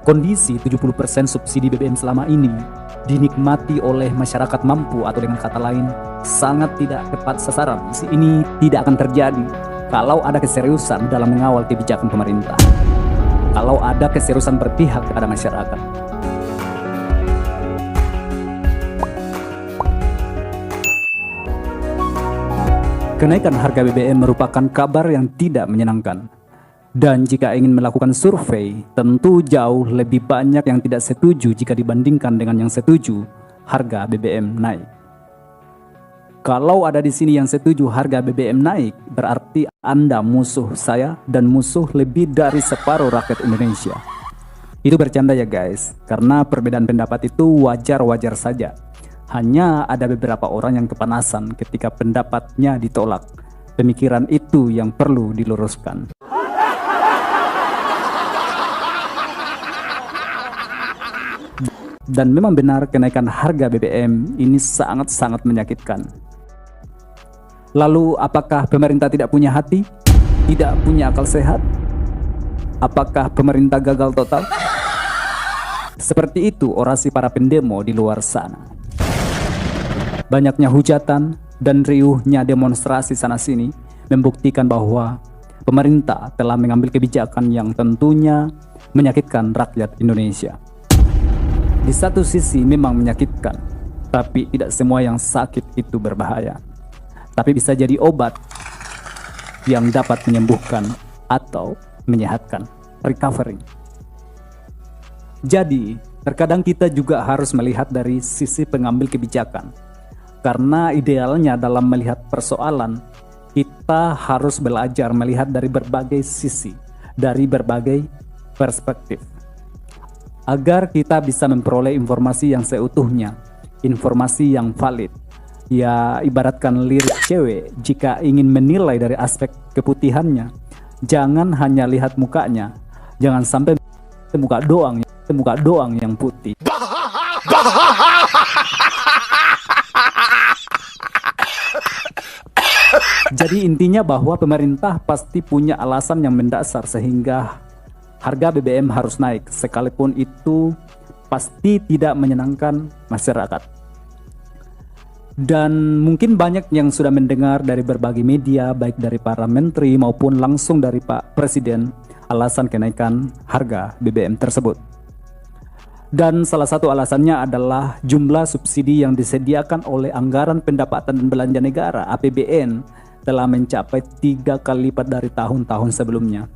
Kondisi 70% subsidi BBM selama ini dinikmati oleh masyarakat mampu, atau dengan kata lain sangat tidak tepat sasaran. Ini tidak akan terjadi kalau ada keseriusan dalam mengawal kebijakan pemerintah, kalau ada keseriusan berpihak kepada masyarakat. Kenaikan harga BBM merupakan kabar yang tidak menyenangkan. Dan jika ingin melakukan survei, tentu jauh lebih banyak yang tidak setuju jika dibandingkan dengan yang setuju harga BBM naik. Kalau ada di sini yang setuju harga BBM naik, berarti Anda musuh saya dan musuh lebih dari separuh rakyat Indonesia. Itu bercanda ya guys, karena perbedaan pendapat itu wajar-wajar saja. Hanya ada beberapa orang yang kepanasan ketika pendapatnya ditolak. Pemikiran itu yang perlu diluruskan. Dan memang benar kenaikan harga BBM ini sangat-sangat menyakitkan. Lalu apakah pemerintah tidak punya hati? Tidak punya akal sehat? Apakah pemerintah gagal total? Seperti itu orasi para pendemo di luar sana. Banyaknya hujatan dan riuhnya demonstrasi sana-sini membuktikan bahwa pemerintah telah mengambil kebijakan yang tentunya menyakitkan rakyat Indonesia. Di satu sisi memang menyakitkan, tapi tidak semua yang sakit itu berbahaya. Tapi bisa jadi obat yang dapat menyembuhkan atau menyehatkan, recovering. Jadi, terkadang kita juga harus melihat dari sisi pengambil kebijakan. Karena idealnya dalam melihat persoalan, kita harus belajar melihat dari berbagai sisi, dari berbagai perspektif, agar kita bisa memperoleh informasi yang seutuhnya, informasi yang valid. Ya, ibaratkan lirik cewek, jika ingin menilai dari aspek keputihannya, jangan hanya lihat mukanya, jangan sampai muka doang yang putih. Jadi intinya bahwa pemerintah pasti punya alasan yang mendasar sehingga harga BBM harus naik, sekalipun itu pasti tidak menyenangkan masyarakat. Dan mungkin banyak yang sudah mendengar dari berbagai media, baik dari para menteri maupun langsung dari Pak Presiden, alasan kenaikan harga BBM tersebut. Dan salah satu alasannya adalah jumlah subsidi yang disediakan oleh Anggaran Pendapatan dan Belanja Negara (APBN) telah mencapai 3 kali lipat dari tahun-tahun sebelumnya.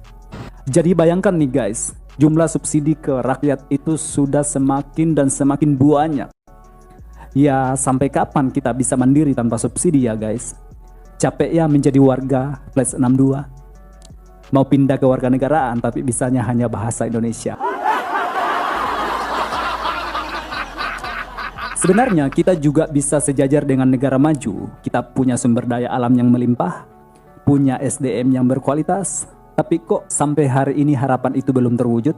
Jadi bayangkan nih guys, jumlah subsidi ke rakyat itu sudah semakin dan semakin banyak. Ya, sampai kapan kita bisa mandiri tanpa subsidi ya guys? Capek ya menjadi warga plus 62. Mau pindah ke warga negaraan tapi bisanya hanya bahasa Indonesia. Sebenarnya kita juga bisa sejajar dengan negara maju. Kita punya sumber daya alam yang melimpah, punya SDM yang berkualitas. Tapi kok sampai hari ini harapan itu belum terwujud?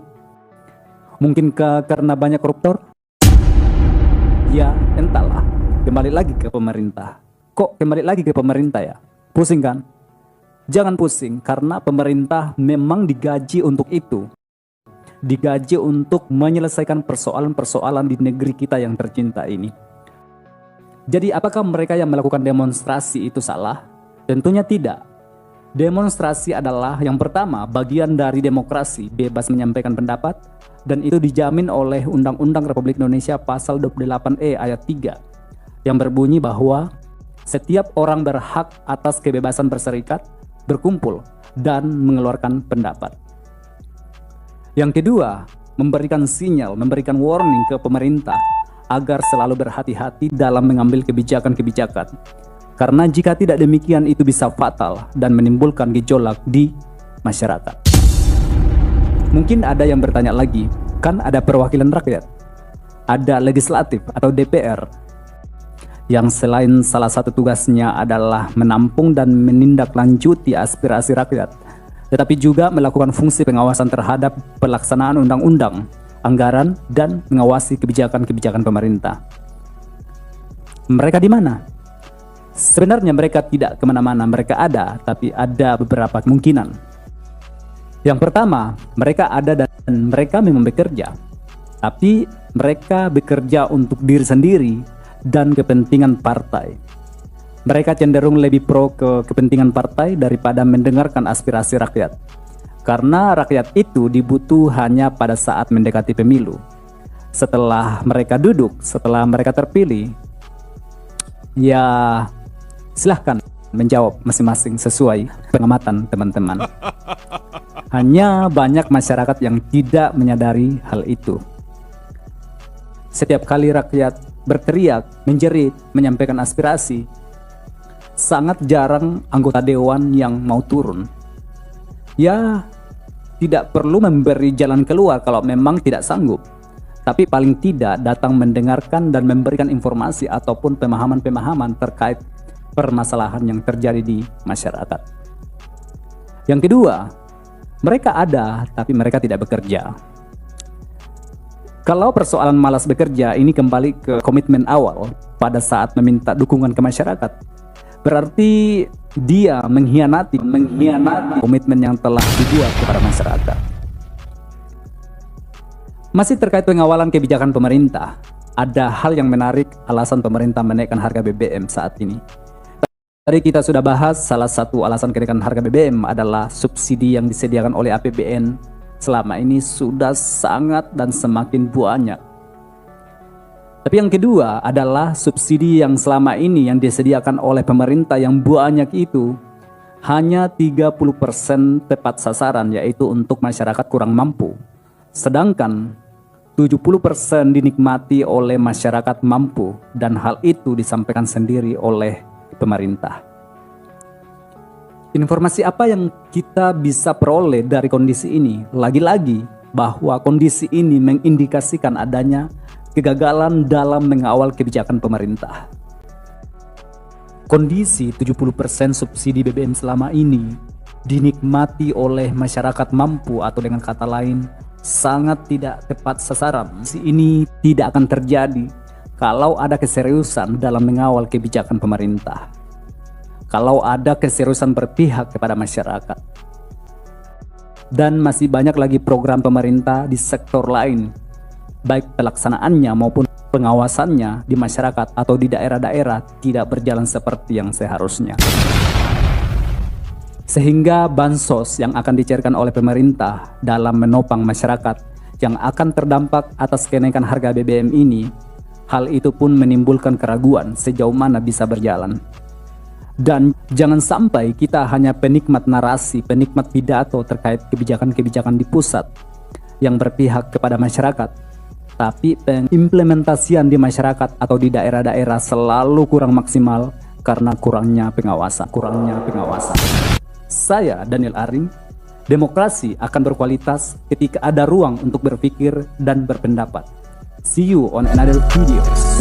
Mungkin karena banyak koruptor? Ya, entahlah. Kembali lagi ke pemerintah. Kok kembali lagi ke pemerintah ya? Pusing kan? Jangan pusing, karena pemerintah memang digaji untuk itu. Digaji untuk menyelesaikan persoalan-persoalan di negeri kita yang tercinta ini. Jadi apakah mereka yang melakukan demonstrasi itu salah? Tentunya tidak. Demonstrasi adalah yang pertama bagian dari demokrasi, bebas menyampaikan pendapat, dan itu dijamin oleh Undang-Undang Republik Indonesia pasal 28E ayat 3 yang berbunyi bahwa setiap orang berhak atas kebebasan berserikat, berkumpul, dan mengeluarkan pendapat. Yang kedua, memberikan sinyal, memberikan warning ke pemerintah agar selalu berhati-hati dalam mengambil kebijakan-kebijakan. Karena jika tidak demikian itu bisa fatal dan menimbulkan gejolak di masyarakat. Mungkin ada yang bertanya lagi, kan ada perwakilan rakyat, ada legislatif atau DPR, yang selain salah satu tugasnya adalah menampung dan menindaklanjuti aspirasi rakyat, tetapi juga melakukan fungsi pengawasan terhadap pelaksanaan undang-undang, anggaran, dan mengawasi kebijakan-kebijakan pemerintah. Mereka di mana? Sebenarnya mereka tidak kemana-mana, mereka ada, tapi ada beberapa kemungkinan. Yang pertama, mereka ada dan mereka memang bekerja, tapi mereka bekerja untuk diri sendiri dan kepentingan partai. Mereka cenderung lebih pro ke kepentingan partai daripada mendengarkan aspirasi rakyat. Karena rakyat itu dibutuh hanya pada saat mendekati pemilu. Setelah mereka duduk, setelah mereka terpilih, ya silahkan menjawab masing-masing sesuai pengamatan teman-teman. Hanya banyak masyarakat yang tidak menyadari hal itu. Setiap kali rakyat berteriak, menjerit, menyampaikan aspirasi, sangat jarang anggota dewan yang mau turun. Ya, tidak perlu memberi jalan keluar kalau memang tidak sanggup, tapi paling tidak datang mendengarkan dan memberikan informasi ataupun pemahaman-pemahaman terkait permasalahan yang terjadi di masyarakat. Yang kedua, mereka ada tapi mereka tidak bekerja. Kalau persoalan malas bekerja ini kembali ke komitmen awal pada saat meminta dukungan ke masyarakat, berarti dia mengkhianati komitmen yang telah dibuat kepada masyarakat. Masih terkait pengawalan kebijakan pemerintah, ada hal yang menarik alasan pemerintah menaikkan harga BBM saat ini. Tadi kita sudah bahas salah satu alasan kenaikan harga BBM adalah subsidi yang disediakan oleh APBN selama ini sudah sangat dan semakin banyak. Tapi yang kedua adalah subsidi yang selama ini yang disediakan oleh pemerintah yang banyak itu hanya 30% tepat sasaran, yaitu untuk masyarakat kurang mampu. Sedangkan 70% dinikmati oleh masyarakat mampu, dan hal itu disampaikan sendiri oleh pemerintah. Informasi apa yang kita bisa peroleh dari kondisi ini? Lagi-lagi bahwa kondisi ini mengindikasikan adanya kegagalan dalam mengawal kebijakan pemerintah. Kondisi 70% subsidi BBM selama ini dinikmati oleh masyarakat mampu, atau dengan kata lain sangat tidak tepat sasaran. Ini tidak akan terjadi kalau ada keseriusan dalam mengawal kebijakan pemerintah, kalau ada keseriusan berpihak kepada masyarakat. Dan masih banyak lagi program pemerintah di sektor lain, baik pelaksanaannya maupun pengawasannya di masyarakat atau di daerah-daerah tidak berjalan seperti yang seharusnya. Sehingga bansos yang akan dicairkan oleh pemerintah dalam menopang masyarakat yang akan terdampak atas kenaikan harga BBM ini, hal itu pun menimbulkan keraguan sejauh mana bisa berjalan. Dan jangan sampai kita hanya penikmat narasi, penikmat pidato terkait kebijakan-kebijakan di pusat yang berpihak kepada masyarakat, tapi pengimplementasian di masyarakat atau di daerah-daerah selalu kurang maksimal karena kurangnya pengawasan. Saya Daniel Aring, demokrasi akan berkualitas ketika ada ruang untuk berpikir dan berpendapat. See you on another videos.